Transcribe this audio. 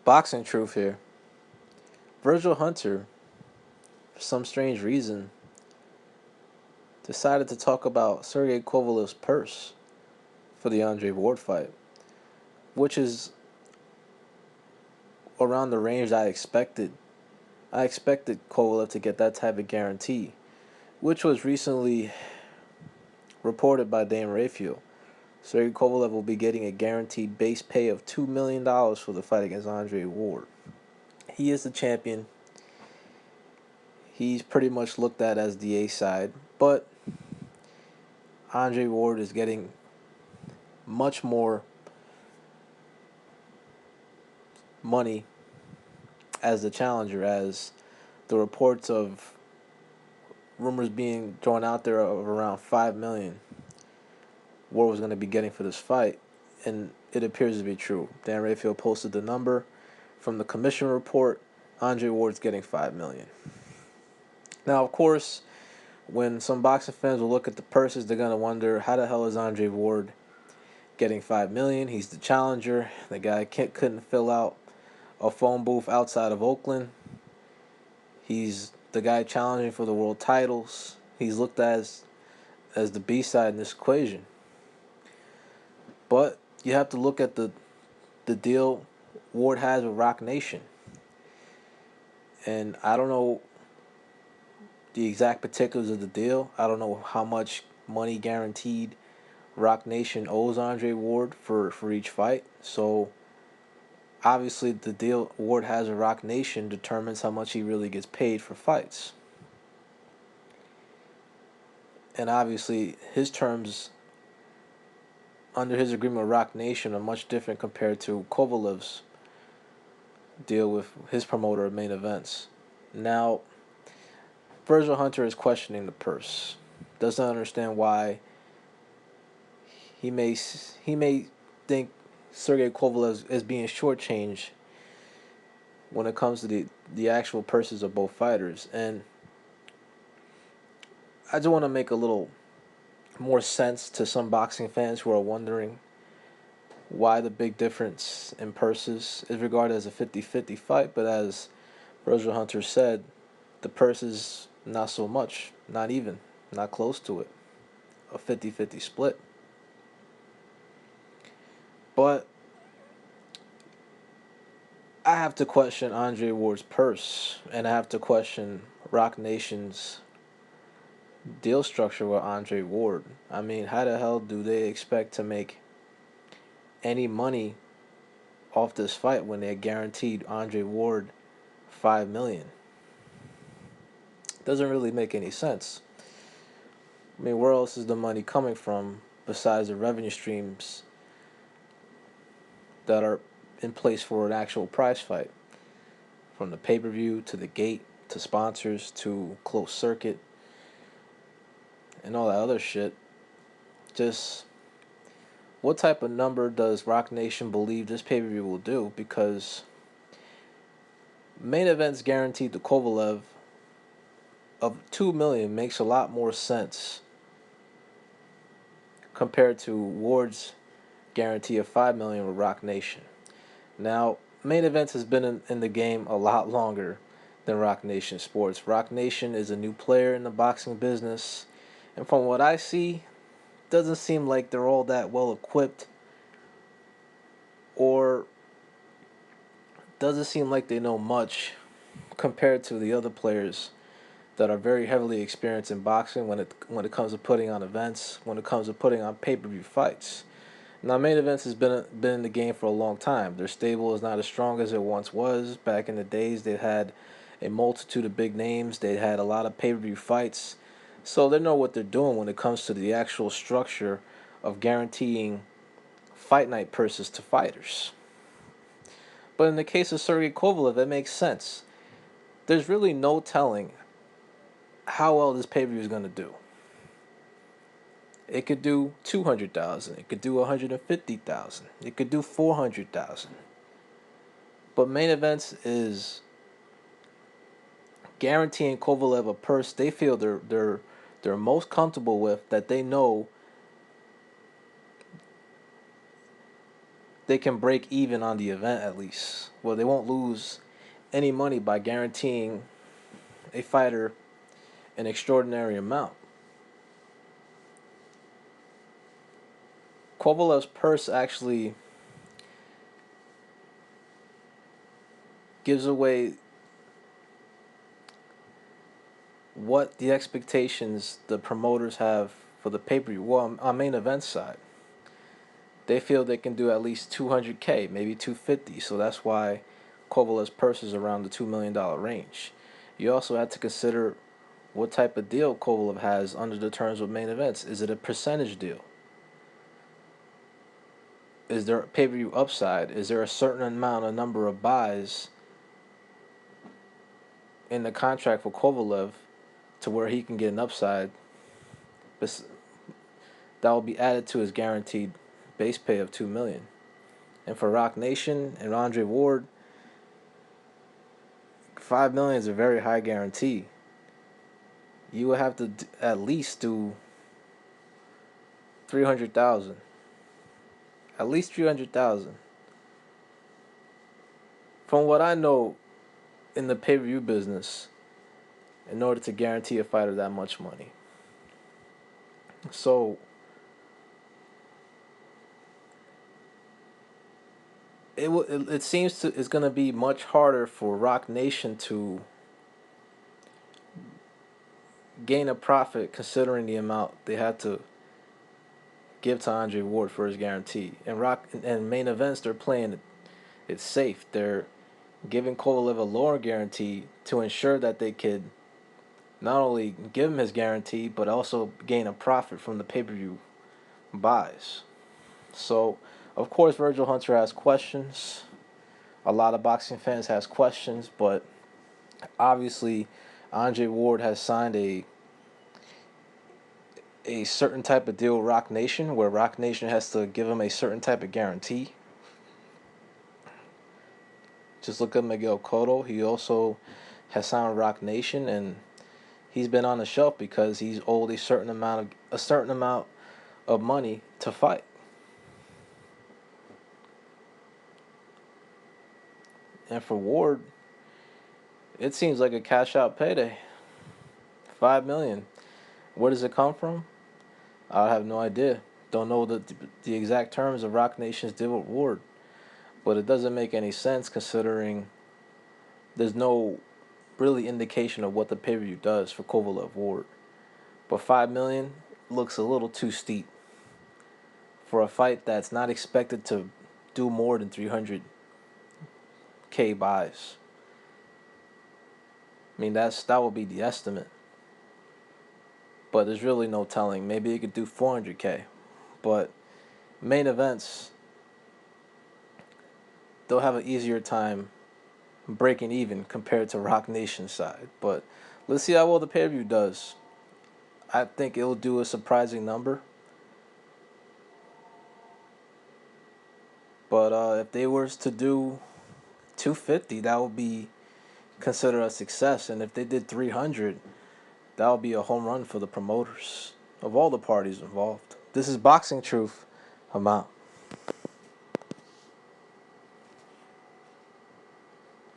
Boxing truth here. Virgil Hunter, for some strange reason, decided to talk about Sergey Kovalev's purse for the Andre Ward fight, which is around the range I expected. I expected Kovalev to get that type of guarantee, which was recently reported by Dan Raphael. Sergey Kovalev will be getting a guaranteed base pay of $2 million for the fight against Andre Ward. He is the champion. He's pretty much looked at as the A side, but Andre Ward is getting much more money as the challenger, as the reports of rumors being thrown out there of around $5 million Ward was going to be getting for this fight, and it appears to be true. Dan Raphael posted the number from the commission report. Andre Ward's getting $5 million. Now, of course, when some boxing fans will look at the purses, they're going to wonder, how the hell is Andre Ward getting $5 million? He's the challenger. The guy couldn't fill out a phone booth outside of Oakland. He's the guy challenging for the world titles. He's looked at as the B-side in this equation. But you have to look at the deal Ward has with Rock Nation. And I don't know the exact particulars of the deal. I don't know how much money guaranteed Rock Nation owes Andre Ward for each fight. So obviously the deal Ward has with Rock Nation determines how much he really gets paid for fights. And obviously his terms under his agreement with Rock Nation are much different compared to Kovalev's deal with his promoter of Main Events. Now, Virgil Hunter is questioning the purse. Doesn't understand why he may think Sergey Kovalev is being shortchanged when it comes to the actual purses of both fighters. And I just want to make a little more sense to some boxing fans who are wondering why the big difference in purses is regarded as a 50-50 fight, but as Virgil Hunter said, the purse is not so much, not even, not close to it, a 50-50 split. But I have to question Andre Ward's purse, and I have to question Rock Nation's deal structure with Andre Ward. I mean, how the hell do they expect to make any money off this fight when they're guaranteed Andre Ward $5 million? Doesn't really make any sense. I mean, where else is the money coming from besides the revenue streams that are in place for an actual prize fight? From the pay-per-view to the gate to sponsors to closed circuit and all that other shit. Just what type of number does Rock Nation believe this pay-per-view will do? Because Main Event's guaranteed to Kovalev of $2 million makes a lot more sense compared to Ward's guarantee of $5 million with Rock Nation. Now, Main Event has been in the game a lot longer than Rock Nation Sports. Rock Nation is a new player in the boxing business, and from what I see, doesn't seem like they're all that well equipped, or doesn't seem like they know much compared to the other players that are very heavily experienced in boxing when it comes to putting on events, when it comes to putting on pay-per-view fights. Now, Main Events has been in the game for a long time. Their stable is not as strong as it once was. Back in the days, they had a multitude of big names. They had a lot of pay-per-view fights. So they know what they're doing when it comes to the actual structure of guaranteeing fight night purses to fighters. But in the case of Sergey Kovalev, it makes sense. There's really no telling how well this pay-per-view is going to do. It could do 200,000. It could do 150,000. It could do 400,000. But Main Events is guaranteeing Kovalev a purse they feel they're most comfortable with, that they know they can break even on the event at least. Well, they won't lose any money by guaranteeing a fighter an extraordinary amount. Kovalev's purse actually gives away what the expectations the promoters have for the pay-per-view. Well, on main event side, they feel they can do at least 200K, maybe 250. So that's why Kovalev's purse is around the $2 million range. You also have to consider what type of deal Kovalev has under the terms of main events. Is it a percentage deal? Is there a pay-per-view upside? Is there a certain amount, a number of buys in the contract for Kovalev to where he can get an upside that will be added to his guaranteed base pay of $2 million? And for Rock Nation and Andre Ward, $5 million is a very high guarantee. You would have to at least do 300,000. At least 300,000. From what I know in the pay-per-view business, in order to guarantee a fighter that much money. So it seems to it's going to be much harder for Rock Nation to gain a profit considering the amount they had to give to Andre Ward for his guarantee. And Rock and main events, they're playing it safe. They're giving Kovalev a lower guarantee to ensure that they could not only give him his guarantee but also gain a profit from the pay-per-view buys. So, of course, Virgil Hunter has questions. A lot of boxing fans has questions, but obviously Andre Ward has signed a certain type of deal with Rock Nation, where Rock Nation has to give him a certain type of guarantee. Just look at Miguel Cotto. He also has signed with Rock Nation, and he's been on the shelf because he's owed a certain amount of money to fight. And for Ward, it seems like a cash out payday. $5 million. Where does it come from? I have no idea. Don't know the exact terms of Rock Nation's deal with Ward. But it doesn't make any sense considering there's no really indication of what the pay-per-view does for Kovalev Ward. But $5 million looks a little too steep for a fight that's not expected to do more than 300K buys. I mean, that would be the estimate. But there's really no telling. Maybe it could do 400K. But main events, they'll have an easier time breaking even compared to Rock Nation's side. But let's see how well the pay-per-view does. I think it'll do a surprising number. But if they were to do 250, that would be considered a success. And if they did 300, that would be a home run for the promoters of all the parties involved. This is Boxing Truth. I'm out.